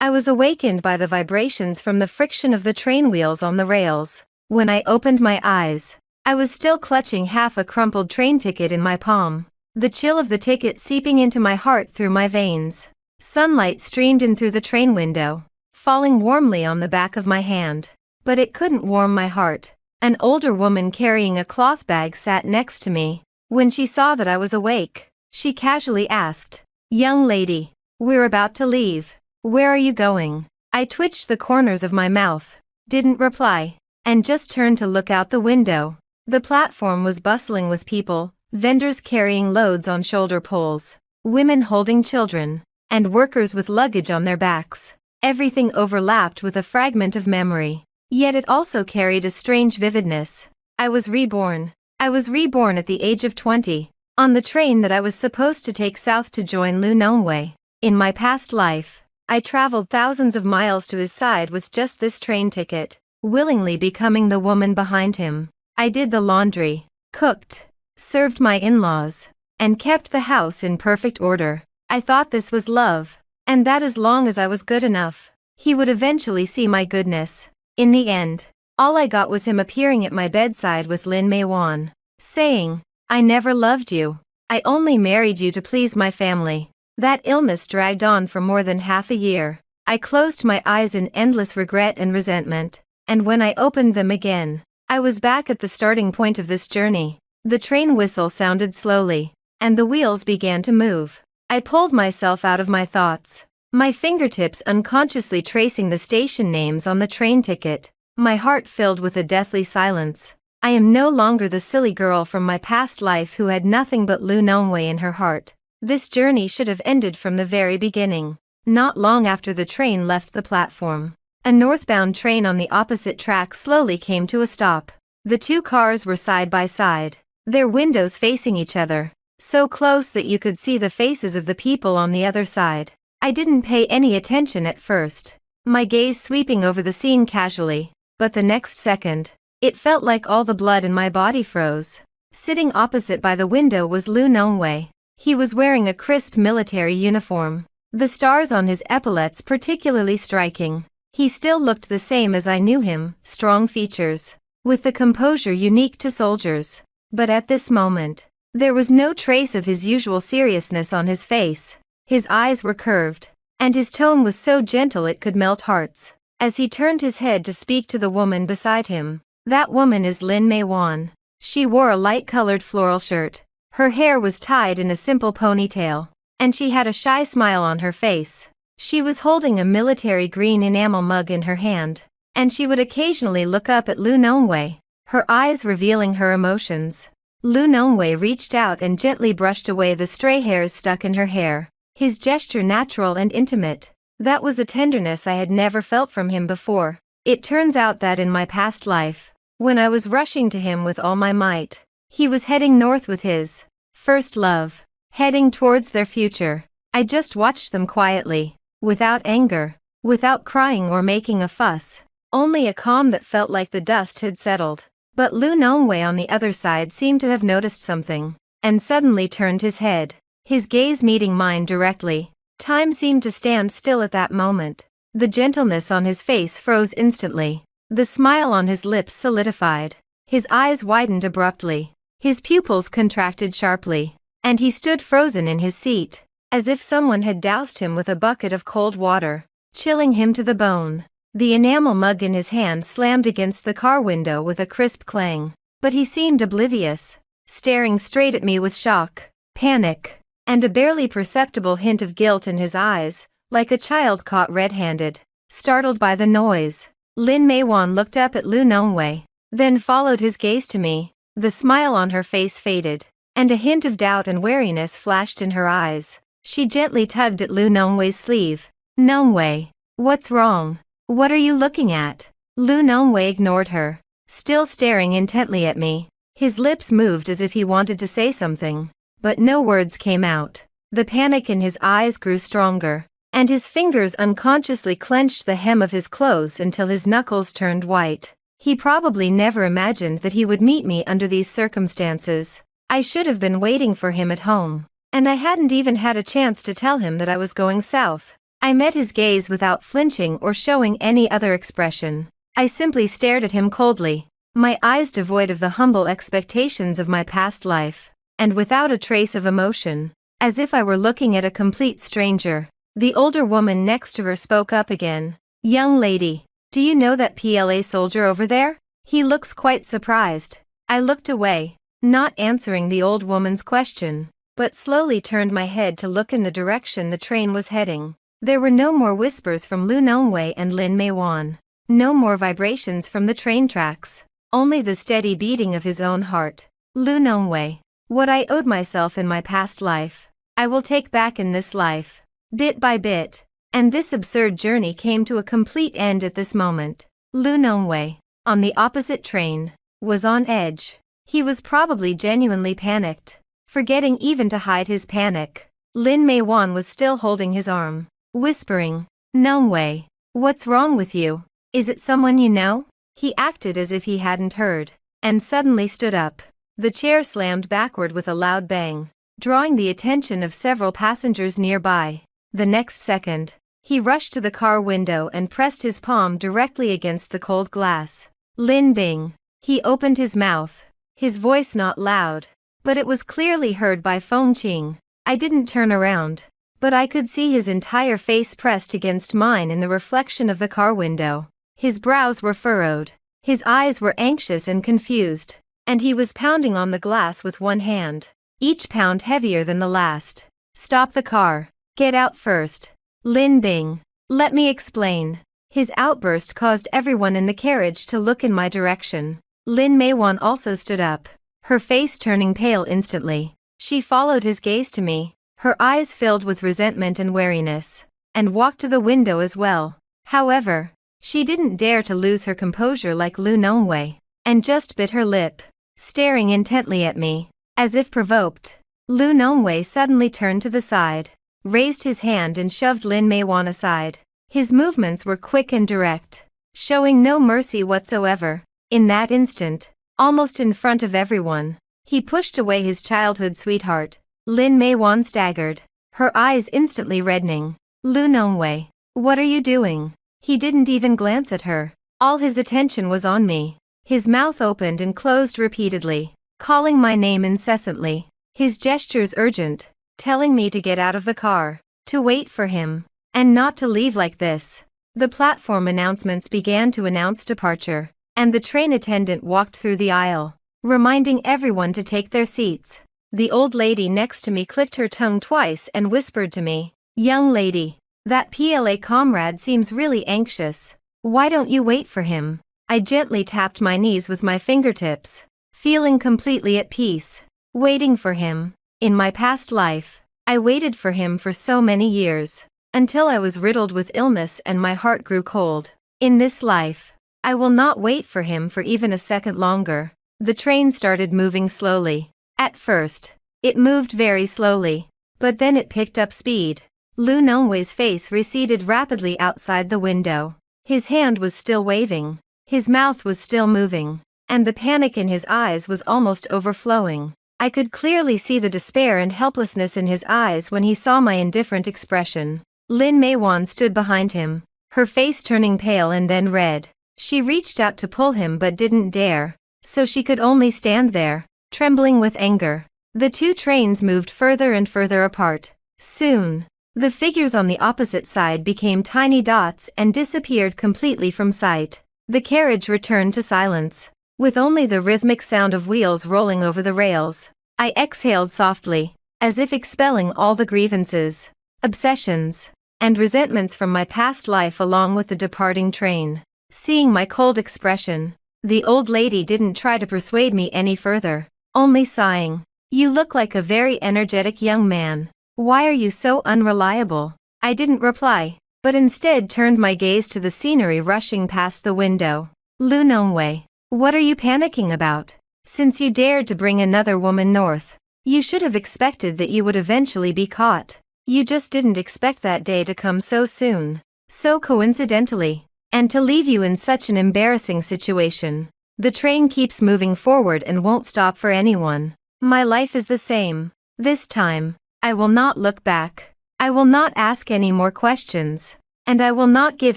I was awakened by the vibrations from the friction of the train wheels on the rails. When I opened my eyes, I was still clutching half a crumpled train ticket in my palm, the chill of the ticket seeping into my heart through my veins. Sunlight streamed in through the train window, falling warmly on the back of my hand. But it couldn't warm my heart. An older woman carrying a cloth bag sat next to me. When she saw that I was awake, she casually asked, "Young lady, we're about to leave. Where are you going?" I twitched the corners of my mouth, didn't reply, and just turned to look out the window. The platform was bustling with people, vendors carrying loads on shoulder poles, women holding children, and workers with luggage on their backs. Everything overlapped with a fragment of memory. Yet it also carried a strange vividness. I was reborn. I was reborn at the age of 20, on the train that I was supposed to take south to join Lu Nongwei. In my past life, I traveled thousands of miles to his side with just this train ticket, willingly becoming the woman behind him. I did the laundry, cooked, served my in-laws, and kept the house in perfect order. I thought this was love, and that as long as I was good enough, he would eventually see my goodness. In the end, all I got was him appearing at my bedside with Lin Meiwan, saying, "I never loved you. I only married you to please my family." That illness dragged on for more than half a year. I closed my eyes in endless regret and resentment, and when I opened them again, I was back at the starting point of this journey. The train whistle sounded slowly, and the wheels began to move. I pulled myself out of my thoughts, my fingertips unconsciously tracing the station names on the train ticket, my heart filled with a deathly silence. I am no longer the silly girl from my past life who had nothing but Lu Nongwei in her heart. This journey should have ended from the very beginning. Not long after the train left the platform, a northbound train on the opposite track slowly came to a stop. The two cars were side by side, their windows facing each other, so close that you could see the faces of the people on the other side. I didn't pay any attention at first, my gaze sweeping over the scene casually, but the next second, it felt like all the blood in my body froze. Sitting opposite by the window was Lu Nongwei. He was wearing a crisp military uniform, the stars on his epaulets particularly striking. He still looked the same as I knew him, strong features, with the composure unique to soldiers. But at this moment, there was no trace of his usual seriousness on his face. His eyes were curved, and his tone was so gentle it could melt hearts. As he turned his head to speak to the woman beside him, "That woman is Lin Meiwan." She wore a light-colored floral shirt. Her hair was tied in a simple ponytail, and she had a shy smile on her face. She was holding a military green enamel mug in her hand, and she would occasionally look up at Lu Nongwei, her eyes revealing her emotions. Lu Nongwei reached out and gently brushed away the stray hairs stuck in her hair, his gesture natural and intimate. That was a tenderness I had never felt from him before. It turns out that in my past life, when I was rushing to him with all my might, he was heading north with his first love, heading towards their future. I just watched them quietly, without anger, without crying or making a fuss, only a calm that felt like the dust had settled. But Lu Nongwei on the other side seemed to have noticed something, and suddenly turned his head, his gaze meeting mine directly. Time seemed to stand still at that moment. The gentleness on his face froze instantly. The smile on his lips solidified. His eyes widened abruptly. His pupils contracted sharply, and he stood frozen in his seat, as if someone had doused him with a bucket of cold water, chilling him to the bone. The enamel mug in his hand slammed against the car window with a crisp clang, but he seemed oblivious, staring straight at me with shock, panic, and a barely perceptible hint of guilt in his eyes, like a child caught red-handed. Startled by the noise, Lin Meiwan looked up at Lu Nongwei, then followed his gaze to me. The smile on her face faded, and a hint of doubt and wariness flashed in her eyes. She gently tugged at Lu Nongwei's sleeve. "Nongwei, what's wrong? What are you looking at?" Lu Nongwei ignored her, still staring intently at me. His lips moved as if he wanted to say something, but no words came out. The panic in his eyes grew stronger, and his fingers unconsciously clenched the hem of his clothes until his knuckles turned white. He probably never imagined that he would meet me under these circumstances. I should have been waiting for him at home, and I hadn't even had a chance to tell him that I was going south. I met his gaze without flinching or showing any other expression. I simply stared at him coldly, my eyes devoid of the humble expectations of my past life, and without a trace of emotion, as if I were looking at a complete stranger. The older woman next to her spoke up again. "Young lady, do you know that PLA soldier over there? He looks quite surprised." I looked away, not answering the old woman's question, but slowly turned my head to look in the direction the train was heading. There were no more whispers from Lu Nongwei and Lin Meiwan. No more vibrations from the train tracks. Only the steady beating of his own heart. Lu Nongwei. What I owed myself in my past life, I will take back in this life, bit by bit. And this absurd journey came to a complete end at this moment. Lu Nongwei, on the opposite train, was on edge. He was probably genuinely panicked, forgetting even to hide his panic. Lin Meiwan was still holding his arm, whispering, "Nongwei, what's wrong with you? Is it someone you know?" He acted as if he hadn't heard, and suddenly stood up. The chair slammed backward with a loud bang, drawing the attention of several passengers nearby. The next second, he rushed to the car window and pressed his palm directly against the cold glass. "Lin Bing." He opened his mouth, his voice not loud, but it was clearly heard by Feng Qing. I didn't turn around, but I could see his entire face pressed against mine in the reflection of the car window. His brows were furrowed, his eyes were anxious and confused, and he was pounding on the glass with one hand, each pound heavier than the last. "Stop the car. Get out first. Lin Bing. Let me explain." His outburst caused everyone in the carriage to look in my direction. Lin Meiwan also stood up, her face turning pale instantly. She followed his gaze to me, her eyes filled with resentment and wariness, and walked to the window as well. However, she didn't dare to lose her composure like Lu Nongwei, and just bit her lip, staring intently at me, as if provoked. Lu Nongwei suddenly turned to the side, raised his hand and shoved Lin Meiwan aside. His movements were quick and direct, showing no mercy whatsoever. In that instant, almost in front of everyone, he pushed away his childhood sweetheart. Lin Meiwan staggered, her eyes instantly reddening. "Lu Nongwei, what are you doing?" He didn't even glance at her. All his attention was on me. His mouth opened and closed repeatedly, calling my name incessantly. His gestures urgent, telling me to get out of the car, to wait for him, and not to leave like this. The platform announcements began to announce departure, and the train attendant walked through the aisle, reminding everyone to take their seats. The old lady next to me clicked her tongue twice and whispered to me, "Young lady, that PLA comrade seems really anxious. Why don't you wait for him?" I gently tapped my knees with my fingertips, feeling completely at peace. Waiting for him. In my past life, I waited for him for so many years, until I was riddled with illness and my heart grew cold. In this life, I will not wait for him for even a second longer. The train started moving slowly. At first, it moved very slowly, but then it picked up speed. Lu Nongwei's face receded rapidly outside the window. His hand was still waving, his mouth was still moving, and the panic in his eyes was almost overflowing. I could clearly see the despair and helplessness in his eyes when he saw my indifferent expression. Lin Meiwan stood behind him, her face turning pale and then red. She reached out to pull him but didn't dare, so she could only stand there, trembling with anger. The two trains moved further and further apart. Soon, the figures on the opposite side became tiny dots and disappeared completely from sight. The carriage returned to silence, with only the rhythmic sound of wheels rolling over the rails. I exhaled softly, as if expelling all the grievances, obsessions, and resentments from my past life along with the departing train. Seeing my cold expression, the old lady didn't try to persuade me any further, only sighing, "You look like a very energetic young man. Why are you so unreliable?" I didn't reply, but instead turned my gaze to the scenery rushing past the window. "Lu Nongwei, what are you panicking about? Since you dared to bring another woman north, you should have expected that you would eventually be caught. You just didn't expect that day to come so soon, so coincidentally, and to leave you in such an embarrassing situation. The train keeps moving forward and won't stop for anyone. My life is the same. This time, I will not look back." I will not ask any more questions. And I will not give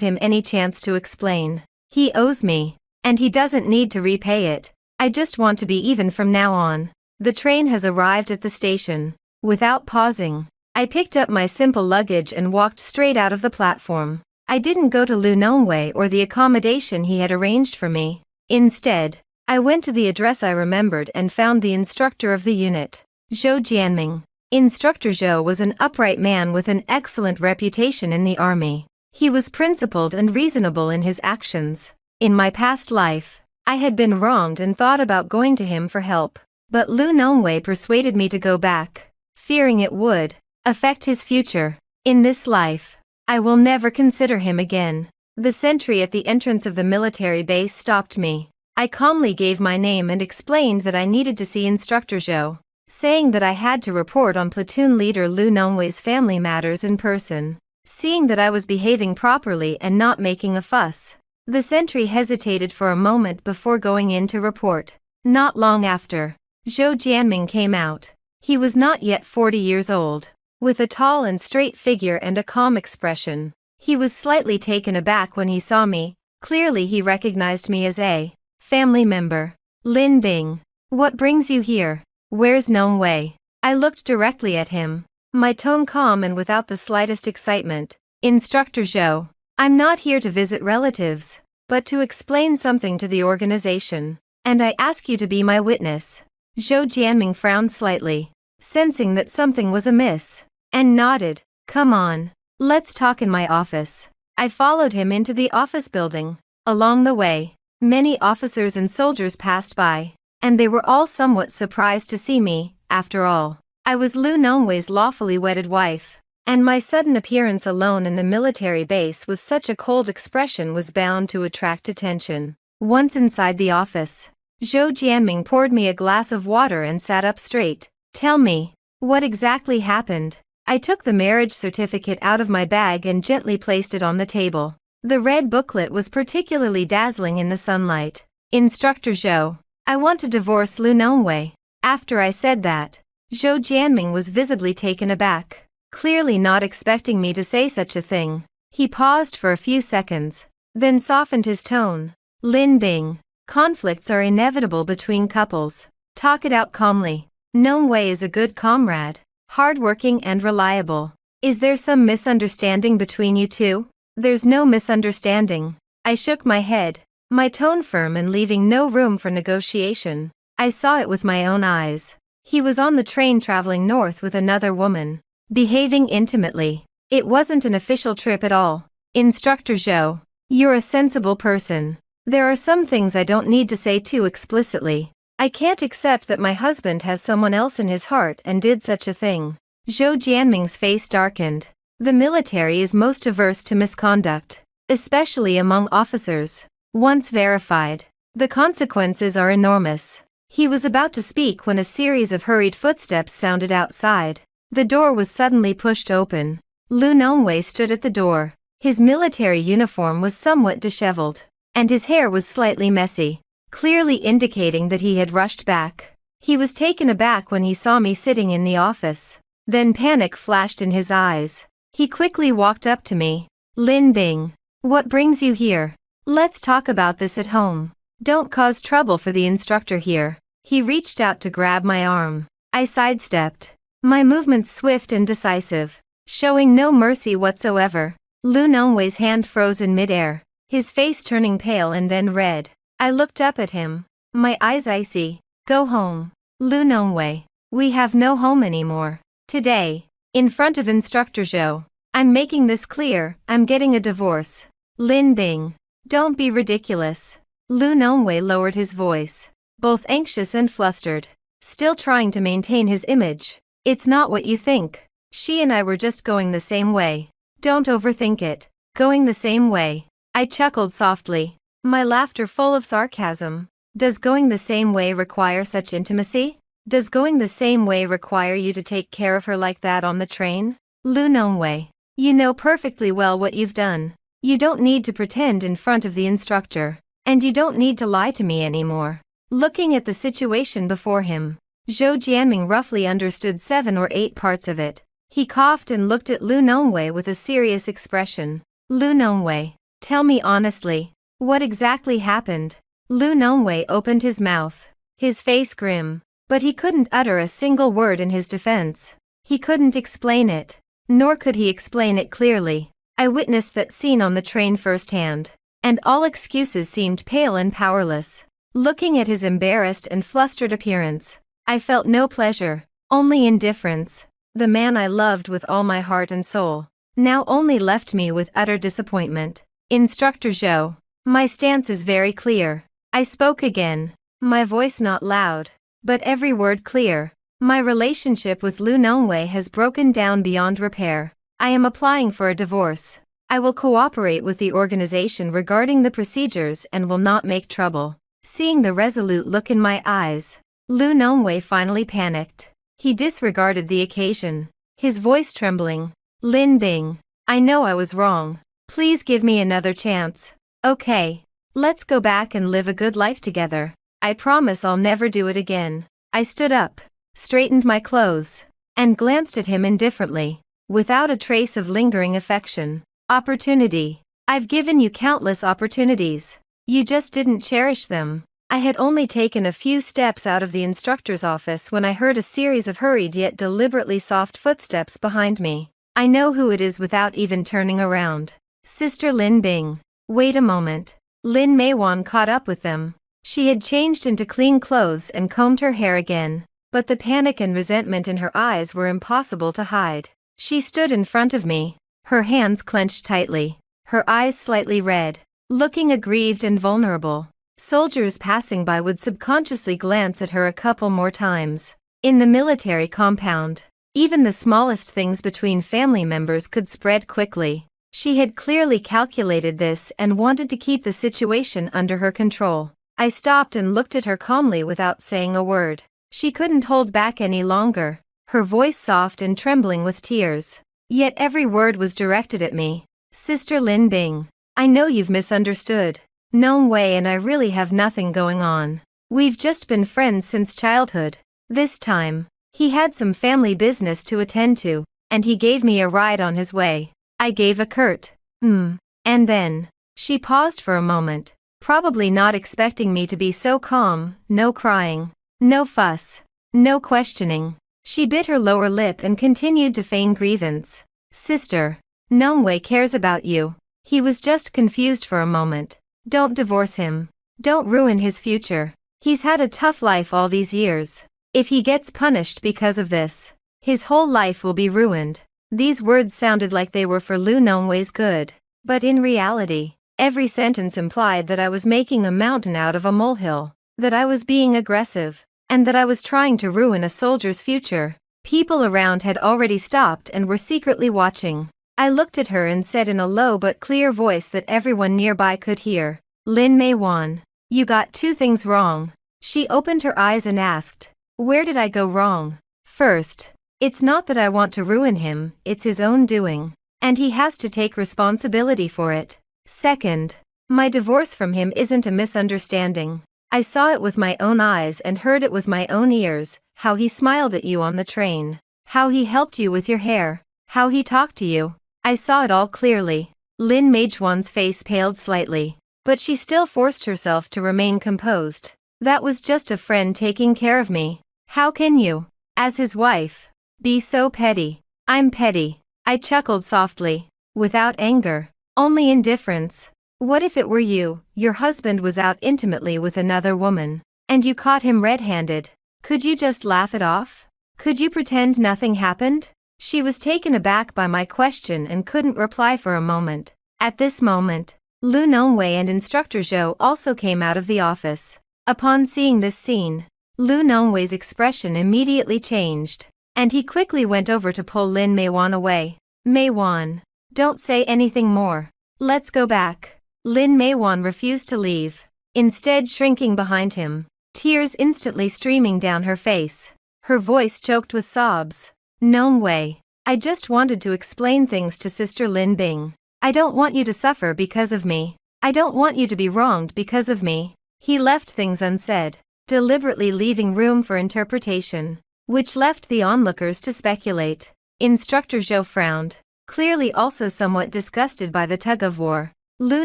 him any chance to explain. He owes me. And he doesn't need to repay it. I just want to be even from now on. The train has arrived at the station. Without pausing, I picked up my simple luggage and walked straight out of the platform. I didn't go to Lunongwei or the accommodation he had arranged for me. Instead, I went to the address I remembered and found the instructor of the unit, Zhou Jianming. Instructor Zhou was an upright man with an excellent reputation in the army. He was principled and reasonable in his actions. In my past life, I had been wronged and thought about going to him for help. But Lunongwei persuaded me to go back, fearing it would affect his future. In this life, I will never consider him again. The sentry at the entrance of the military base stopped me. I calmly gave my name and explained that I needed to see Instructor Zhou, saying that I had to report on platoon leader Lunongwei's family matters in person. Seeing that I was behaving properly and not making a fuss, the sentry hesitated for a moment before going in to report. Not long after, Zhou Jianming came out. He was not yet 40 years old, with a tall and straight figure and a calm expression. He was slightly taken aback when he saw me. Clearly he recognized me as a family member. Lin Bing, what brings you here? Where's Nongwei? I looked directly at him, my tone calm and without the slightest excitement. Instructor Zhou, I'm not here to visit relatives, but to explain something to the organization, and I ask you to be my witness. Zhou Jianming frowned slightly, sensing that something was amiss, and nodded. Come on, let's talk in my office. I followed him into the office building. Along the way, many officers and soldiers passed by, and they were all somewhat surprised to see me. After all, I was Lunongwei's lawfully wedded wife, and my sudden appearance alone in the military base with such a cold expression was bound to attract attention. Once inside the office, Zhou Jianming poured me a glass of water and sat up straight. Tell me, what exactly happened? I took the marriage certificate out of my bag and gently placed it on the table. The red booklet was particularly dazzling in the sunlight. Instructor Zhou, I want to divorce Lunongwei. After I said that, Zhou Jianming was visibly taken aback, clearly not expecting me to say such a thing. He paused for a few seconds, then softened his tone. Lin Bing, conflicts are inevitable between couples. Talk it out calmly. Nongwei is a good comrade, hardworking and reliable. Is there some misunderstanding between you two? There's no misunderstanding. I shook my head, my tone firm and leaving no room for negotiation. I saw it with my own eyes. He was on the train traveling north with another woman, behaving intimately. It wasn't an official trip at all. Instructor Zhou, you're a sensible person. There are some things I don't need to say too explicitly. I can't accept that my husband has someone else in his heart and did such a thing. Zhou Jianming's face darkened. The military is most averse to misconduct, especially among officers. Once verified, the consequences are enormous. He was about to speak when a series of hurried footsteps sounded outside. The door was suddenly pushed open. Lunongwei stood at the door. His military uniform was somewhat disheveled, and his hair was slightly messy, clearly indicating that he had rushed back. He was taken aback when he saw me sitting in the office. Then panic flashed in his eyes. He quickly walked up to me. Lin Bing, what brings you here? Let's talk about this at home. Don't cause trouble for the instructor here. He reached out to grab my arm. I sidestepped, my movements swift and decisive, showing no mercy whatsoever. Lunongwei's hand froze in midair, his face turning pale and then red. I looked up at him, my eyes icy. Go home, Lunongwei. We have no home anymore. Today, in front of Instructor Zhou, I'm making this clear, I'm getting a divorce. Lin Bing, don't be ridiculous. Lunongwei lowered his voice, both anxious and flustered, still trying to maintain his image. It's not what you think. She and I were just going the same way. Don't overthink it. Going the same way. I chuckled softly, my laughter full of sarcasm. Does going the same way require such intimacy? Does going the same way require you to take care of her like that on the train? Lunongwei, you know perfectly well what you've done. You don't need to pretend in front of the instructor, and you don't need to lie to me anymore. Looking at the situation before him, Zhou Jianming roughly understood 7 or 8 parts of it. He coughed and looked at Lu Nongwei with a serious expression. Lu Nongwei, tell me honestly, what exactly happened? Lu Nongwei opened his mouth, his face grim, but he couldn't utter a single word in his defense. He couldn't explain it, nor could he explain it clearly. I witnessed that scene on the train firsthand, and all excuses seemed pale and powerless. Looking at his embarrassed and flustered appearance, I felt no pleasure, only indifference. The man I loved with all my heart and soul, now only left me with utter disappointment. Instructor Zhou, my stance is very clear. I spoke again, my voice not loud, but every word clear. My relationship with Lu Nongwei has broken down beyond repair. I am applying for a divorce. I will cooperate with the organization regarding the procedures and will not make trouble. Seeing the resolute look in my eyes, Lu Nongwei finally panicked. He disregarded the occasion, his voice trembling. Lin Bing, I know I was wrong. Please give me another chance. Okay, let's go back and live a good life together. I promise I'll never do it again. I stood up, straightened my clothes, and glanced at him indifferently, without a trace of lingering affection. Opportunity. I've given you countless opportunities. You just didn't cherish them. I had only taken a few steps out of the instructor's office when I heard a series of hurried yet deliberately soft footsteps behind me. I know who it is without even turning around. Sister Lin Bing. Wait a moment. Lin Meiwan caught up with them. She had changed into clean clothes and combed her hair again, but the panic and resentment in her eyes were impossible to hide. She stood in front of me, her hands clenched tightly, her eyes slightly red, looking aggrieved and vulnerable. Soldiers passing by would subconsciously glance at her a couple more times. In the military compound, even the smallest things between family members could spread quickly. She had clearly calculated this and wanted to keep the situation under her control. I stopped and looked at her calmly without saying a word. She couldn't hold back any longer, her voice soft and trembling with tears. Yet every word was directed at me. Sister Lin Bing, I know you've misunderstood. Nongwei and I really have nothing going on. We've just been friends since childhood. This time, he had some family business to attend to, and he gave me a ride on his way. I gave a curt, and then, she paused for a moment, probably not expecting me to be so calm. No crying, no fuss, no questioning. She bit her lower lip and continued to feign grievance. Sister, Nongwei cares about you. He was just confused for a moment. Don't divorce him. Don't ruin his future. He's had a tough life all these years. If he gets punished because of this, his whole life will be ruined. These words sounded like they were for Lu Nongwei's good, but in reality, every sentence implied that I was making a mountain out of a molehill, that I was being aggressive, and that I was trying to ruin a soldier's future. People around had already stopped and were secretly watching. I looked at her and said in a low but clear voice that everyone nearby could hear, Lin Meiwan, you got two things wrong. She opened her eyes and asked, where did I go wrong? First, it's not that I want to ruin him, it's his own doing, and he has to take responsibility for it. Second, my divorce from him isn't a misunderstanding. I saw it with my own eyes and heard it with my own ears, how he smiled at you on the train, how he helped you with your hair, how he talked to you. I saw it all clearly. Lin Meijuan's face paled slightly, but she still forced herself to remain composed. That was just a friend taking care of me. How can you, as his wife, be so petty? I'm petty. I chuckled softly, without anger, only indifference. What if it were you, your husband was out intimately with another woman, and you caught him red-handed? Could you just laugh it off? Could you pretend nothing happened? She was taken aback by my question and couldn't reply for a moment. At this moment, Lu Nongwei and Instructor Zhou also came out of the office. Upon seeing this scene, Lu Nongwei's expression immediately changed, and he quickly went over to pull Lin Meiwan away. Meiwan, don't say anything more. Let's go back. Lin Meiwan refused to leave, instead shrinking behind him, tears instantly streaming down her face, her voice choked with sobs. Nongwei, I just wanted to explain things to Sister Lin Bing. I don't want you to suffer because of me. I don't want you to be wronged because of me. He left things unsaid, deliberately leaving room for interpretation, which left the onlookers to speculate. Instructor Zhou frowned, clearly also somewhat disgusted by the tug-of-war. Lu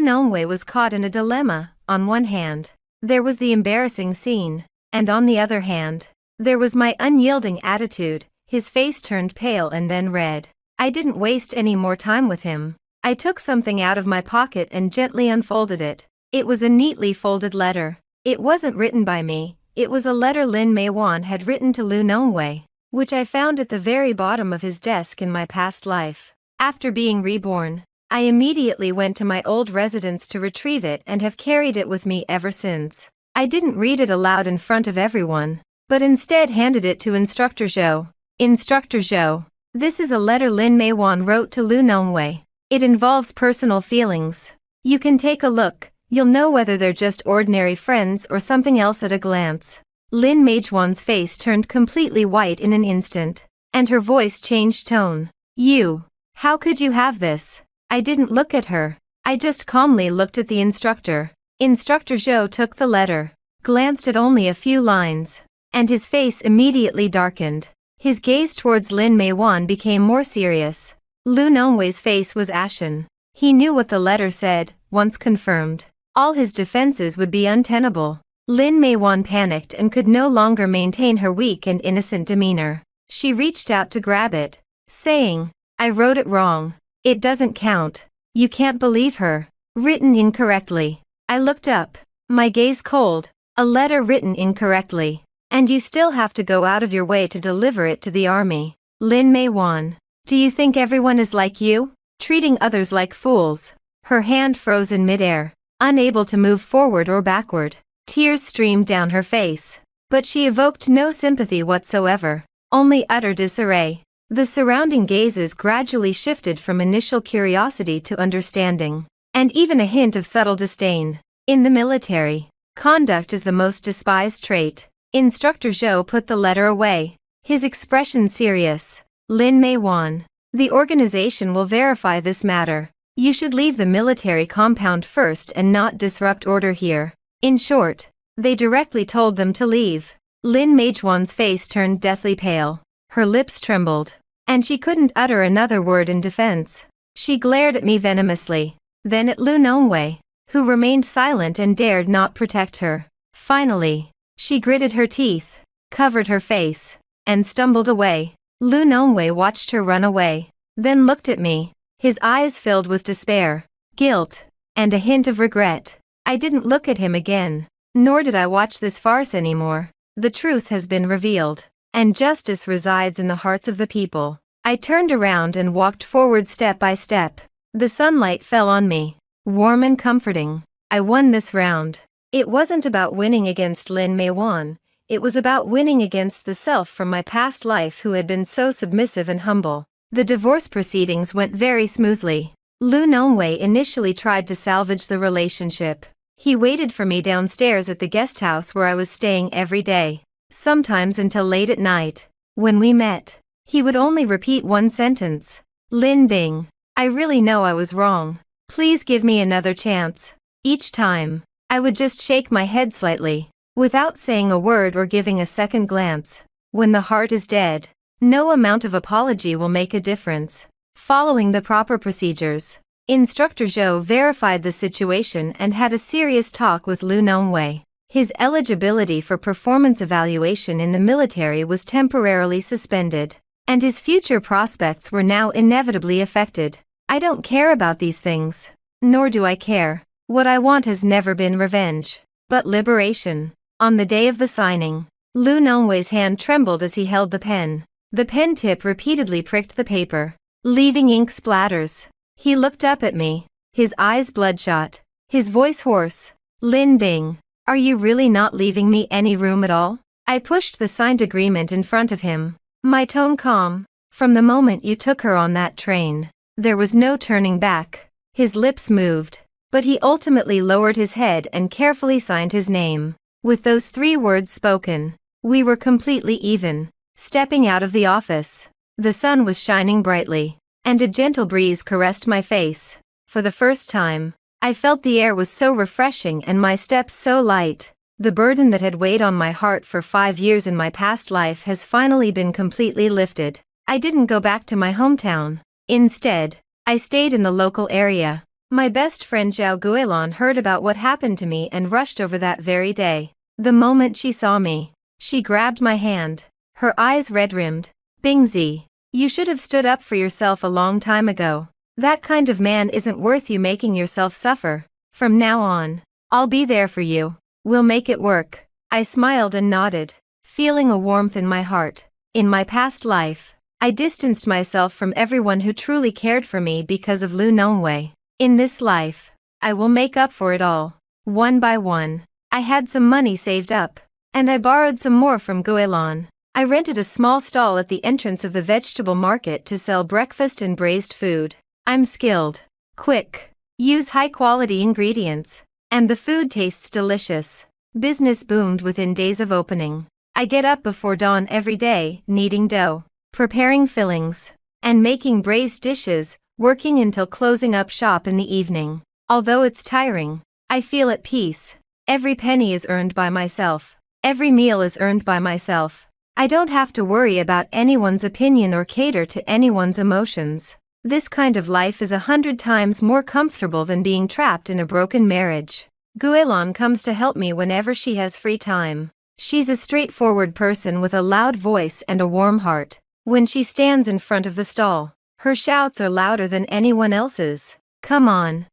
Nongwei was caught in a dilemma. On one hand, there was the embarrassing scene, and on the other hand, there was my unyielding attitude. His face turned pale and then red. I didn't waste any more time with him. I took something out of my pocket and gently unfolded it. It was a neatly folded letter. It wasn't written by me, it was a letter Lin Meiwan had written to Lu Nongwei, which I found at the very bottom of his desk in my past life. After being reborn, I immediately went to my old residence to retrieve it and have carried it with me ever since. I didn't read it aloud in front of everyone, but instead handed it to Instructor Zhou. Instructor Zhou, this is a letter Lin Meiwan wrote to Lu Nongwei. It involves personal feelings. You can take a look, you'll know whether they're just ordinary friends or something else at a glance. Lin Meijuan's face turned completely white in an instant, and her voice changed tone. You, how could you have this? I didn't look at her, I just calmly looked at the instructor. Instructor Zhou took the letter, glanced at only a few lines, and his face immediately darkened. His gaze towards Lin Meiwan became more serious. Lu Nongwei's face was ashen. He knew what the letter said. Once confirmed, all his defenses would be untenable. Lin Meiwan panicked and could no longer maintain her weak and innocent demeanor. She reached out to grab it, saying, I wrote it wrong. It doesn't count. You can't believe her. Written incorrectly. I looked up, my gaze cold. A letter written incorrectly. And you still have to go out of your way to deliver it to the army. Lin Meiwan, do you think everyone is like you? Treating others like fools. Her hand froze in midair, unable to move forward or backward. Tears streamed down her face. But she evoked no sympathy whatsoever, only utter disarray. The surrounding gazes gradually shifted from initial curiosity to understanding, and even a hint of subtle disdain. In the military, conduct is the most despised trait. Instructor Zhou put the letter away, his expression serious. Lin Meiwan, the organization will verify this matter. You should leave the military compound first and not disrupt order here. In short, they directly told them to leave. Lin Meijuan's face turned deathly pale. Her lips trembled, and she couldn't utter another word in defense. She glared at me venomously, then at Lu Nongwei, who remained silent and dared not protect her. Finally, she gritted her teeth, covered her face, and stumbled away. Lu Nongwei watched her run away, then looked at me, his eyes filled with despair, guilt, and a hint of regret. I didn't look at him again, nor did I watch this farce anymore. The truth has been revealed, and justice resides in the hearts of the people. I turned around and walked forward step by step. The sunlight fell on me, warm and comforting. I won this round. It wasn't about winning against Lin Meiwan, it was about winning against the self from my past life who had been so submissive and humble. The divorce proceedings went very smoothly. Lu Nongwei initially tried to salvage the relationship. He waited for me downstairs at the guest house where I was staying every day, sometimes until late at night. When we met, he would only repeat one sentence. Lin Bing, I really know I was wrong. Please give me another chance. Each time, I would just shake my head slightly, without saying a word or giving a second glance. When the heart is dead, no amount of apology will make a difference. Following the proper procedures, Instructor Zhou verified the situation and had a serious talk with Lu Nongwei. His eligibility for performance evaluation in the military was temporarily suspended, and his future prospects were now inevitably affected. I don't care about these things, nor do I care. What I want has never been revenge, but liberation. On the day of the signing, Lu Nongwei's hand trembled as he held the pen. The pen tip repeatedly pricked the paper, leaving ink splatters. He looked up at me, his eyes bloodshot, his voice hoarse. Lin Bing, are you really not leaving me any room at all? I pushed the signed agreement in front of him, my tone calm. From the moment you took her on that train, there was no turning back. His lips moved, but he ultimately lowered his head and carefully signed his name. With those 3 words spoken, we were completely even. Stepping out of the office, the sun was shining brightly, and a gentle breeze caressed my face. For the first time, I felt the air was so refreshing and my steps so light. The burden that had weighed on my heart for 5 years in my past life has finally been completely lifted. I didn't go back to my hometown. Instead, I stayed in the local area. My best friend Zhao Guilin heard about what happened to me and rushed over that very day. The moment she saw me, she grabbed my hand, her eyes red-rimmed. Bingzi, you should have stood up for yourself a long time ago. That kind of man isn't worth you making yourself suffer. From now on, I'll be there for you. We'll make it work. I smiled and nodded, feeling a warmth in my heart. In my past life, I distanced myself from everyone who truly cared for me because of Lu Nongwei. In this life, I will make up for it all. One by one, I had some money saved up, and I borrowed some more from Guilin. I rented a small stall at the entrance of the vegetable market to sell breakfast and braised food. I'm skilled, quick, use high-quality ingredients, and the food tastes delicious. Business boomed within days of opening. I get up before dawn every day, kneading dough, preparing fillings, and making braised dishes, working until closing up shop in the evening. Although it's tiring, I feel at peace. Every penny is earned by myself. Every meal is earned by myself. I don't have to worry about anyone's opinion or cater to anyone's emotions. This kind of life is 100 times more comfortable than being trapped in a broken marriage. Guilin comes to help me whenever she has free time. She's a straightforward person with a loud voice and a warm heart. When she stands in front of the stall, her shouts are louder than anyone else's. Come on,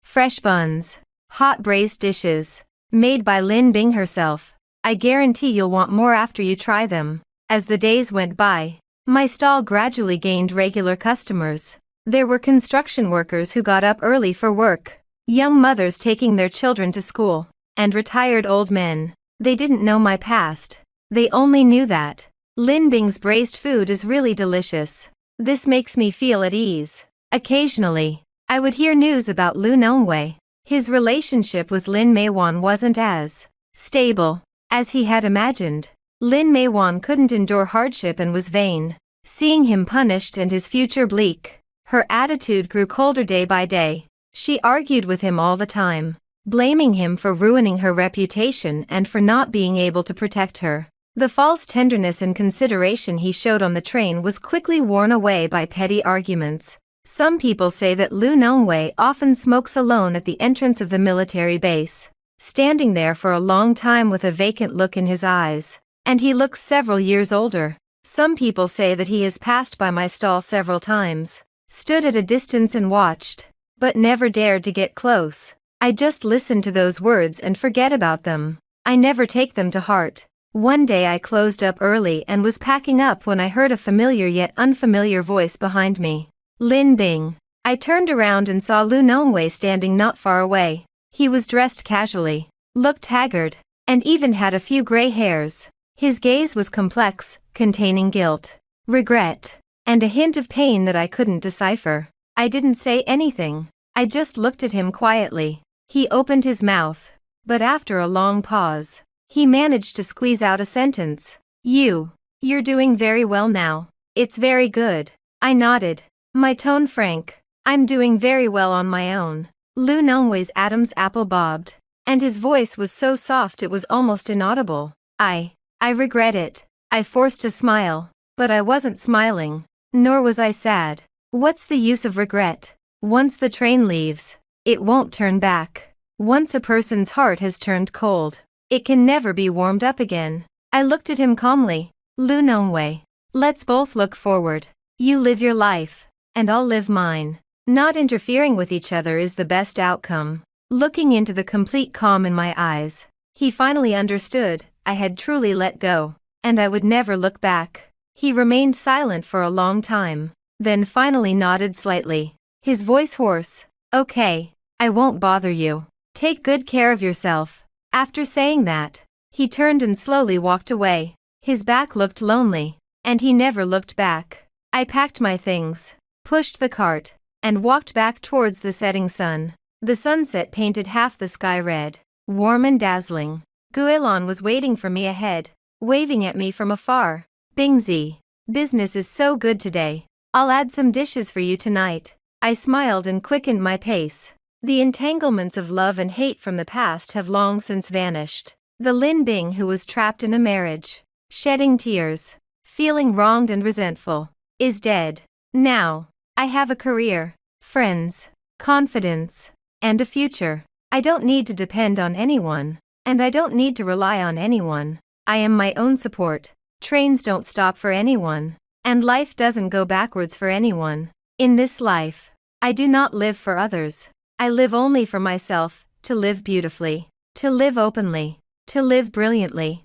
fresh buns, hot braised dishes, made by Lin Bing herself. I guarantee you'll want more after you try them. As the days went by, my stall gradually gained regular customers. There were construction workers who got up early for work, young mothers taking their children to school, and retired old men. They didn't know my past. They only knew that Lin Bing's braised food is really delicious. This makes me feel at ease. Occasionally, I would hear news about Lu Nongwei. His relationship with Lin Meiwan wasn't as stable as he had imagined. Lin Meiwan couldn't endure hardship and was vain. Seeing him punished and his future bleak, her attitude grew colder day by day. She argued with him all the time, blaming him for ruining her reputation and for not being able to protect her. The false tenderness and consideration he showed on the train was quickly worn away by petty arguments. Some people say that Lu Nongwei often smokes alone at the entrance of the military base, standing there for a long time with a vacant look in his eyes. And he looks several years older. Some people say that he has passed by my stall several times, stood at a distance and watched, but never dared to get close. I just listen to those words and forget about them. I never take them to heart. One day I closed up early and was packing up when I heard a familiar yet unfamiliar voice behind me. Lin Bing. I turned around and saw Lu Nongwei standing not far away. He was dressed casually, looked haggard, and even had a few gray hairs. His gaze was complex, containing guilt, regret, and a hint of pain that I couldn't decipher. I didn't say anything. I just looked at him quietly. He opened his mouth, but after a long pause, he managed to squeeze out a sentence. You're doing very well now. It's very good. I nodded, my tone frank. I'm doing very well on my own. Lu Nongwei's Adam's apple bobbed, and his voice was so soft it was almost inaudible. I regret it. I forced a smile, but I wasn't smiling, nor was I sad. What's the use of regret? Once the train leaves, it won't turn back. Once a person's heart has turned cold, it can never be warmed up again. I looked at him calmly. Lu Nongwei, let's both look forward. You live your life, and I'll live mine. Not interfering with each other is the best outcome. Looking into the complete calm in my eyes, he finally understood. I had truly let go, and I would never look back. He remained silent for a long time, then finally nodded slightly, his voice hoarse. Okay, I won't bother you. Take good care of yourself. After saying that, he turned and slowly walked away. His back looked lonely, and he never looked back. I packed my things, pushed the cart, and walked back towards the setting sun. The sunset painted half the sky red, warm and dazzling. Guilin was waiting for me ahead, waving at me from afar. Bingzi, business is so good today. I'll add some dishes for you tonight. I smiled and quickened my pace. The entanglements of love and hate from the past have long since vanished. The Lin Bing who was trapped in a marriage, shedding tears, feeling wronged and resentful, is dead. Now, I have a career, friends, confidence, and a future. I don't need to depend on anyone, and I don't need to rely on anyone. I am my own support. Trains don't stop for anyone, and life doesn't go backwards for anyone. In this life, I do not live for others. I live only for myself, to live beautifully, to live openly, to live brilliantly.